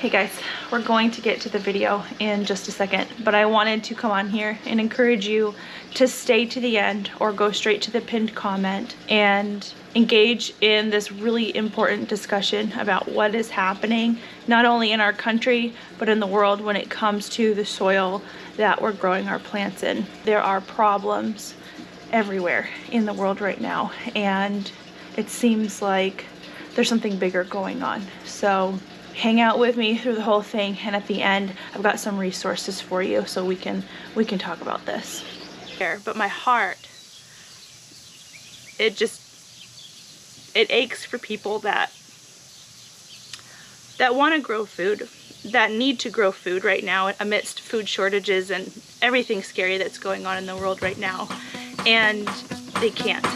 Hey guys, we're going to get to the video in just a second, but I wanted to come on here and encourage you to stay to the end or go straight to the pinned comment and engage in this really important discussion about what is happening not only in our country but in the world when it comes to the soil that we're growing our plants in. There are problems everywhere in the world right now, and it seems like there's something bigger going on. So hang out with me through the whole thing, and at the end I've got some resources for you so we can talk about this. But my heart, it aches for people that want to grow food, that need to grow food right now amidst food shortages and everything scary that's going on in the world right now, and they can't.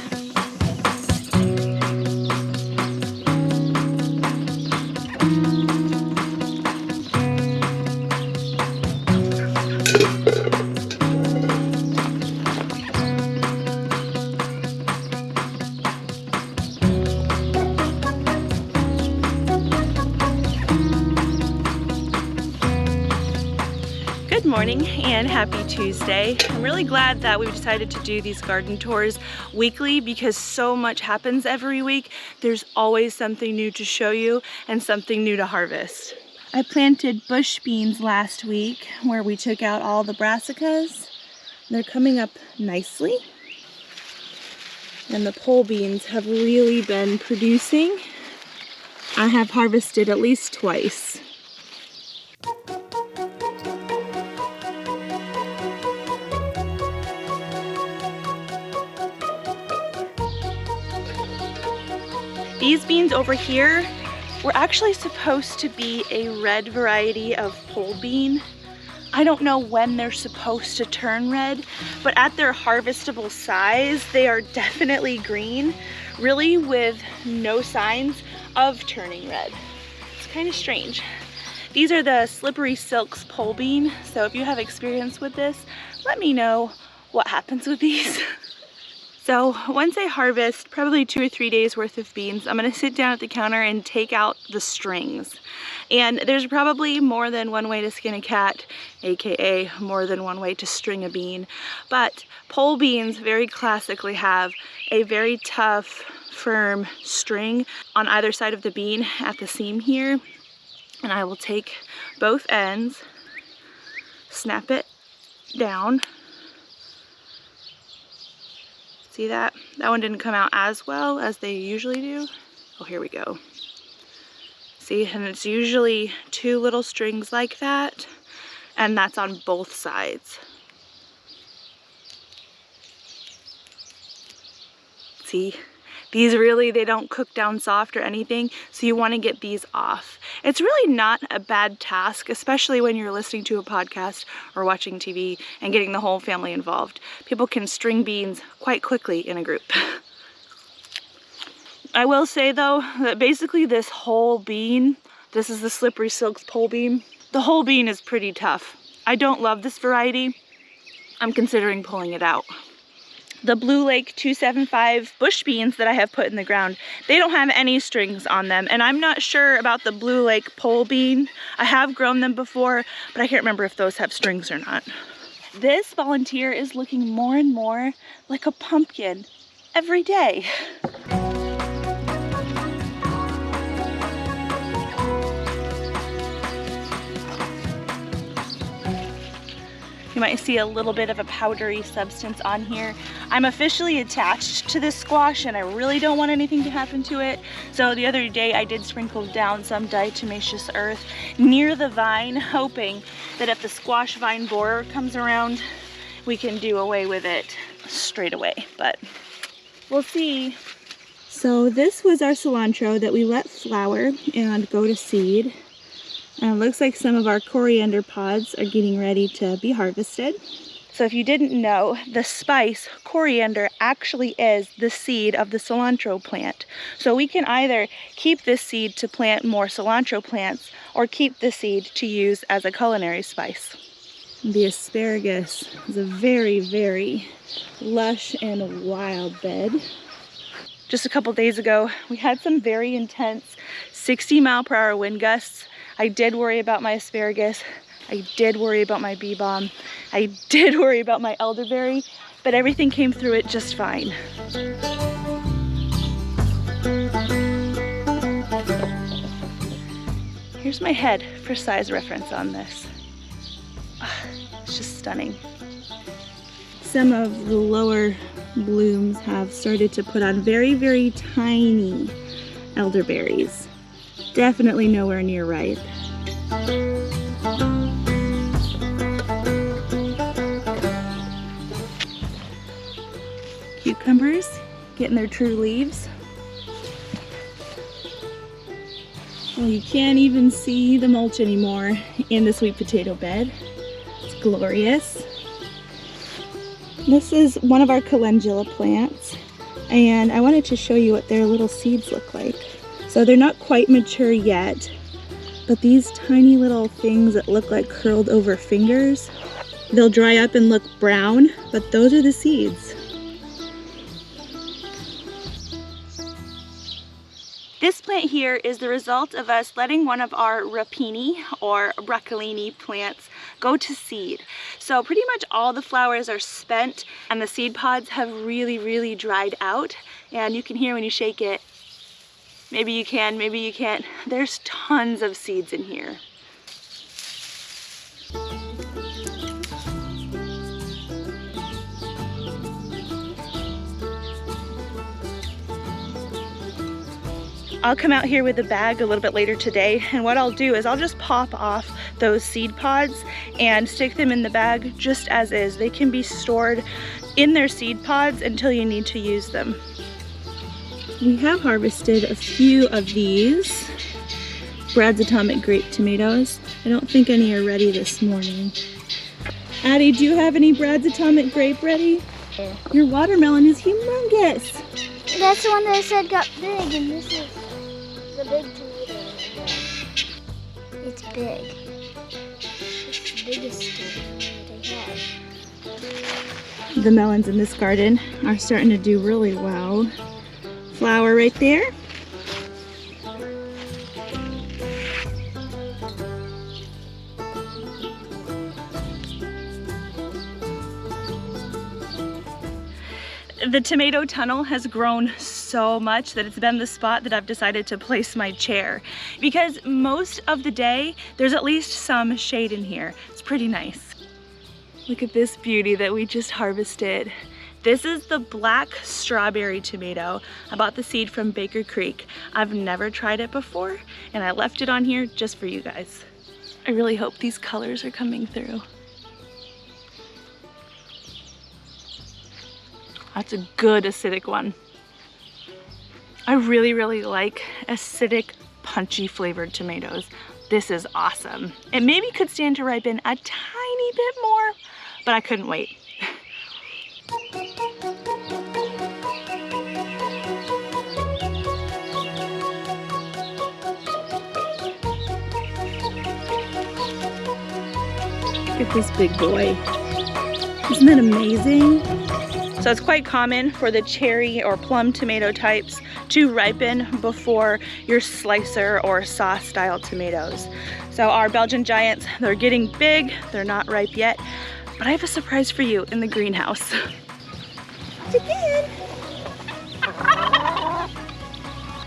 Good morning and happy Tuesday. I'm really glad that we've decided to do these garden tours weekly because so much happens every week. There's always something new to show you and something new to harvest. I planted bush beans last week where we took out all the brassicas. They're coming up nicely. And the pole beans have really been producing. I have harvested at least twice. These beans over here were actually supposed to be a red variety of pole bean. I don't know when they're supposed to turn red, but at their harvestable size, they are definitely green, really with no signs of turning red. It's kind of strange. These are the Slippery Silks pole bean, so if you have experience with this, let me know what happens with these. So once I harvest probably 2 or 3 days worth of beans, I'm gonna sit down at the counter and take out the strings. And there's probably more than one way to skin a cat, AKA more than one way to string a bean. But pole beans very classically have a very tough, firm string on either side of the bean at the seam here. And I will take both ends, snap it down. See that? That one didn't come out as well as they usually do. Oh, here we go. See, and it's usually 2 little strings like that, and that's on both sides. See? These really, they don't cook down soft or anything, so you want to get these off. It's really not a bad task, especially when you're listening to a podcast or watching TV and getting the whole family involved. People can string beans quite quickly in a group. I will say though, that basically this whole bean, this is the Slippery Silks pole bean, the whole bean is pretty tough. I don't love this variety. I'm considering pulling it out. The Blue Lake 275 bush beans that I have put in the ground, they don't have any strings on them, and I'm not sure about the Blue Lake pole bean. I have grown them before, but I can't remember if those have strings or not. This volunteer is looking more and more like a pumpkin every day. You might see a little bit of a powdery substance on here. I'm officially attached to this squash and I really don't want anything to happen to it. So the other day I did sprinkle down some diatomaceous earth near the vine, hoping that if the squash vine borer comes around, we can do away with it straight away, but we'll see. So this was our cilantro that we let flower and go to seed. And it looks like some of our coriander pods are getting ready to be harvested. So if you didn't know, the spice coriander actually is the seed of the cilantro plant. So we can either keep this seed to plant more cilantro plants or keep the seed to use as a culinary spice. The asparagus is a very, very lush and wild bed. Just a couple days ago, we had some very intense 60-mile-per-hour wind gusts I did worry about my asparagus. I did worry about my bee balm. I did worry about my elderberry, but everything came through it just fine. Here's my head for size reference on this. It's just stunning. Some of the lower blooms have started to put on very, very tiny elderberries. Definitely nowhere near ripe. Cucumbers getting their true leaves. Well, you can't even see the mulch anymore in the sweet potato bed. It's glorious. This is one of our calendula plants, and I wanted to show you what their little seeds look like. So they're not quite mature yet, but these tiny little things that look like curled over fingers, they'll dry up and look brown, but those are the seeds. This plant here is the result of us letting one of our rapini or broccolini plants go to seed. So pretty much all the flowers are spent and the seed pods have really, really dried out. And you can hear when you shake it, maybe you can, maybe you can't. There's tons of seeds in here. I'll come out here with a bag a little bit later today, and what I'll do is I'll just pop off those seed pods and stick them in the bag just as is. They can be stored in their seed pods until you need to use them. We have harvested a few of these Brad's Atomic Grape tomatoes. I don't think any are ready this morning. Addie, do you have any Brad's Atomic Grape ready? Yeah. Your watermelon is humongous. That's the one that I said got big, and this is the big tomato. It's big. It's the biggest tomato that I have. The melons in this garden are starting to do really well. Flower right there. The tomato tunnel has grown so much that it's been the spot that I've decided to place my chair, because most of the day there's at least some shade in here. It's pretty nice. Look at this beauty that we just harvested. This is the black strawberry tomato. I bought the seed from Baker Creek. I've never tried it before, and I left it on here just for you guys. I really hope these colors are coming through. That's a good acidic one. I really, really like acidic, punchy flavored tomatoes. This is awesome. It maybe could stand to ripen a tiny bit more, but I couldn't wait. Look at this big boy. Isn't that amazing? So it's quite common for the cherry or plum tomato types to ripen before your slicer or sauce style tomatoes. So our Belgian giants, they're getting big, they're not ripe yet, but I have a surprise for you in the greenhouse. Again.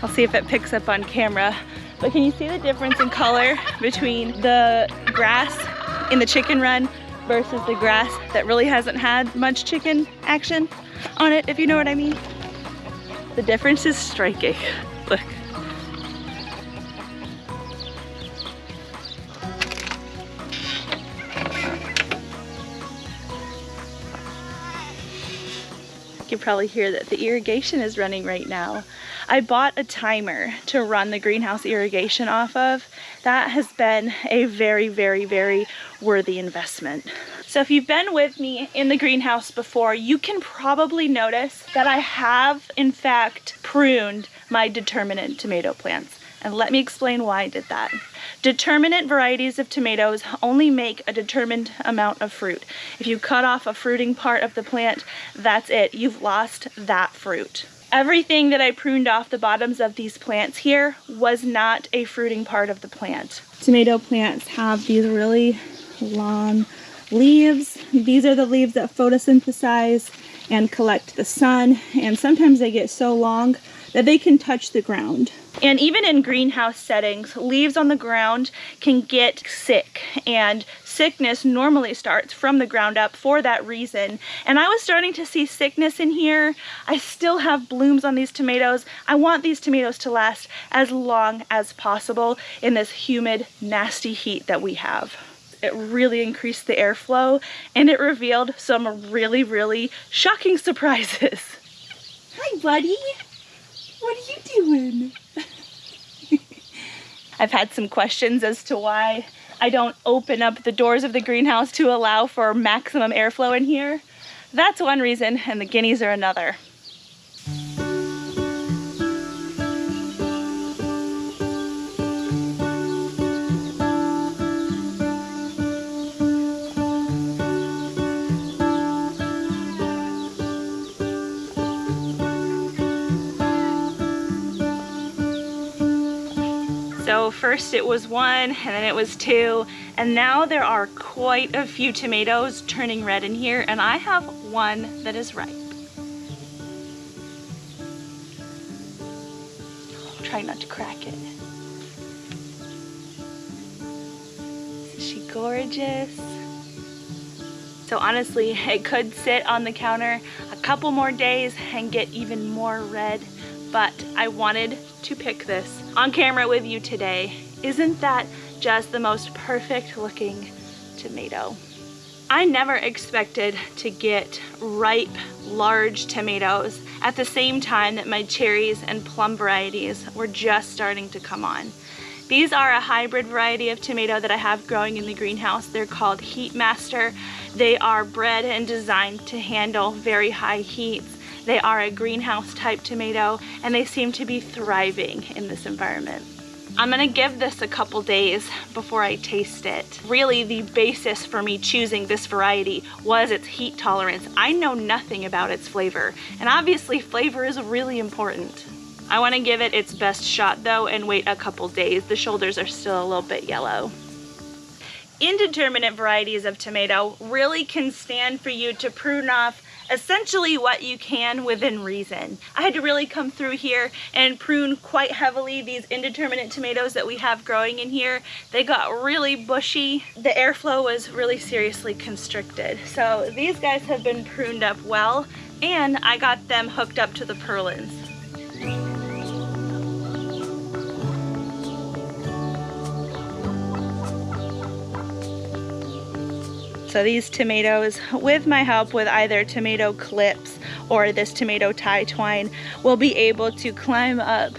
I'll see if it picks up on camera, but can you see the difference in color between the grass in the chicken run versus the grass that really hasn't had much chicken action on it, if you know what I mean? The difference is striking. Look. You can probably hear that the irrigation is running right now. I bought a timer to run the greenhouse irrigation off of. That has been a very, very, very worthy investment. So if you've been with me in the greenhouse before, you can probably notice that I have, in fact, pruned my determinate tomato plants. And let me explain why I did that. Determinate varieties of tomatoes only make a determined amount of fruit. If you cut off a fruiting part of the plant, that's it. You've lost that fruit. Everything that I pruned off the bottoms of these plants here was not a fruiting part of the plant. Tomato plants have these really long leaves. These are the leaves that photosynthesize and collect the sun, and sometimes they get so long that they can touch the ground. And even in greenhouse settings, leaves on the ground can get sick, and sickness normally starts from the ground up for that reason. And I was starting to see sickness in here. I still have blooms on these tomatoes. I want these tomatoes to last as long as possible in this humid, nasty heat that we have. It really increased the airflow, and it revealed some really, really shocking surprises. Hi, buddy. What are you doing? I've had some questions as to why I don't open up the doors of the greenhouse to allow for maximum airflow in here. That's one reason, and the guineas are another. So first it was 1, and then it was 2, and now there are quite a few tomatoes turning red in here, and I have 1 that is ripe. Try not to crack it. Is she gorgeous? So honestly, it could sit on the counter a couple more days and get even more red, but I wanted to pick this on camera with you today. Isn't that just the most perfect looking tomato? I never expected to get ripe, large tomatoes at the same time that my cherries and plum varieties were just starting to come on. These are a hybrid variety of tomato that I have growing in the greenhouse. They're called Heat Master. They are bred and designed to handle very high heats. They are a greenhouse type tomato, and they seem to be thriving in this environment. I'm gonna give this a couple days before I taste it. Really, the basis for me choosing this variety was its heat tolerance. I know nothing about its flavor, and obviously flavor is really important. I wanna give it its best shot though and wait a couple days. The shoulders are still a little bit yellow. Indeterminate varieties of tomato really can stand for you to prune off essentially what you can within reason. I had to really come through here and prune quite heavily these indeterminate tomatoes that we have growing in here. They got really bushy. The airflow was really seriously constricted. So these guys have been pruned up well, and I got them hooked up to the purlins. So these tomatoes, with my help with either tomato clips or this tomato tie twine, will be able to climb up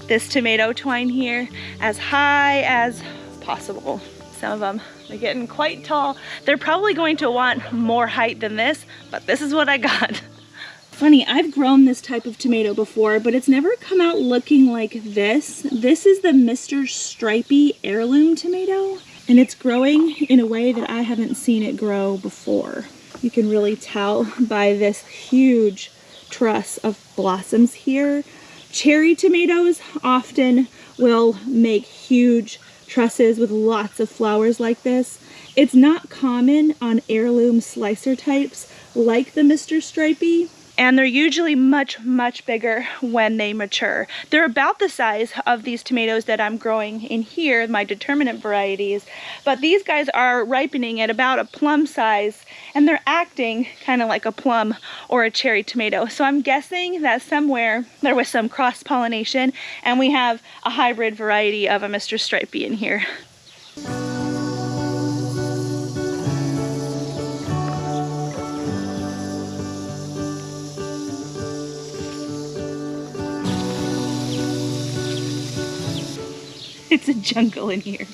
this tomato twine here as high as possible. Some of them are getting quite tall. They're probably going to want more height than this, but this is what I got. Funny, I've grown this type of tomato before, but it's never come out looking like this. This is the Mr. Stripey heirloom tomato. And it's growing in a way that I haven't seen it grow before. You can really tell by this huge truss of blossoms here. Cherry tomatoes often will make huge trusses with lots of flowers like this. It's not common on heirloom slicer types like the Mr. Stripey. And they're usually much, much bigger when they mature. They're about the size of these tomatoes that I'm growing in here, my determinate varieties, but these guys are ripening at about a plum size, and they're acting kind of like a plum or a cherry tomato. So I'm guessing that somewhere there was some cross-pollination, and we have a hybrid variety of a Mr. Stripey in here. It's a jungle in here.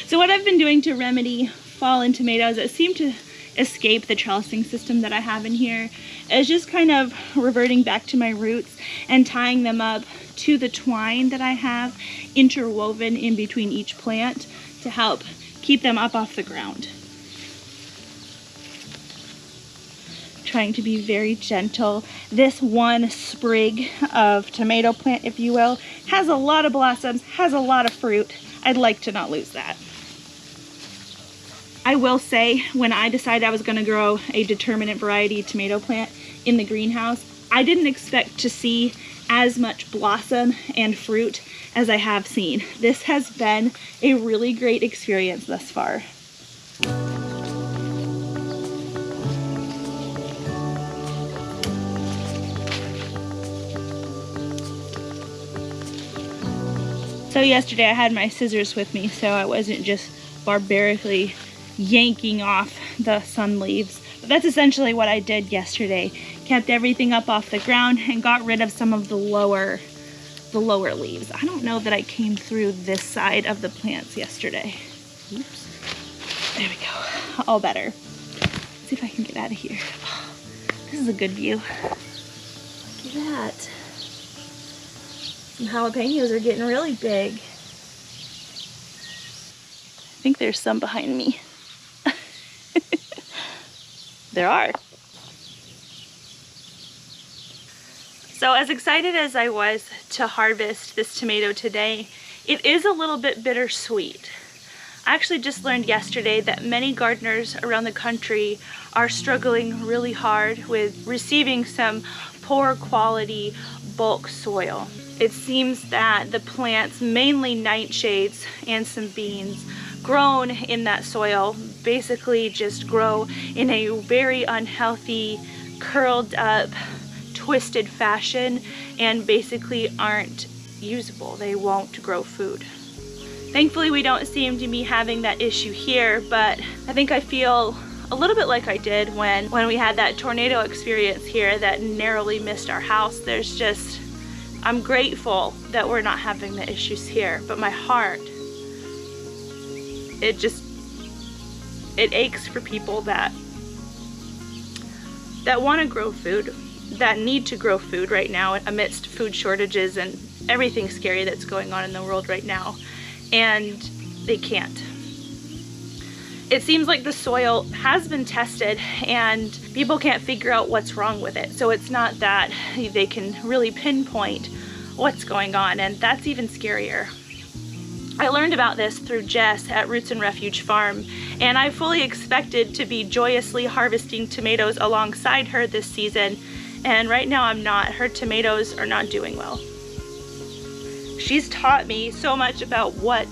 So what I've been doing to remedy fallen tomatoes that seem to escape the trellising system that I have in here is just kind of reverting back to my roots and tying them up to the twine that I have interwoven in between each plant to help keep them up off the ground. trying to be very gentle. This one sprig of tomato plant, if you will, has a lot of blossoms, has a lot of fruit. I'd like to not lose that. I will say, when I decided I was going to grow a determinate variety tomato plant in the greenhouse, I didn't expect to see as much blossom and fruit as I have seen. This has been a really great experience thus far. So yesterday I had my scissors with me, so I wasn't just barbarically yanking off the sun leaves. But that's essentially what I did yesterday. Kept everything up off the ground and got rid of some of the lower leaves. I don't know that I came through this side of the plants yesterday. Oops. There we go. All better. Let's see if I can get out of here. Oh, this is a good view. Look at that. Some jalapenos are getting really big. I think there's some behind me. There are. So as excited as I was to harvest this tomato today, it is a little bit bittersweet. I actually just learned yesterday that many gardeners around the country are struggling really hard with receiving some poor quality bulk soil. It seems that the plants, mainly nightshades and some beans, grown in that soil basically just grow in a very unhealthy, curled up, twisted fashion and basically aren't usable. They won't grow food. Thankfully we don't seem to be having that issue here, but I think I feel a little bit like I did when we had that tornado experience here that narrowly missed our house. I'm grateful that we're not having the issues here, but my heart, it aches for people that want to grow food, that need to grow food right now amidst food shortages and everything scary that's going on in the world right now, and they can't. It seems like the soil has been tested and people can't figure out what's wrong with it. So it's not that they can really pinpoint what's going on, and that's even scarier. I learned about this through Jess at Roots and Refuge Farm, and I fully expected to be joyously harvesting tomatoes alongside her this season, and right now I'm not. Her tomatoes are not doing well. She's taught me so much about what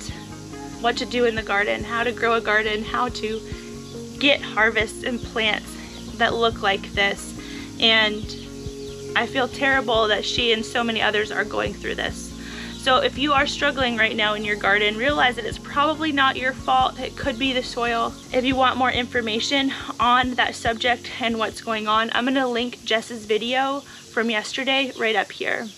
to do in the garden, how to grow a garden, how to get harvests and plants that look like this, and I feel terrible that she and so many others are going through this. So if you are struggling right now in your garden, realize that it's probably not your fault. It could be the soil. If you want more information on that subject and what's going on, I'm gonna link Jess's video from yesterday right up here.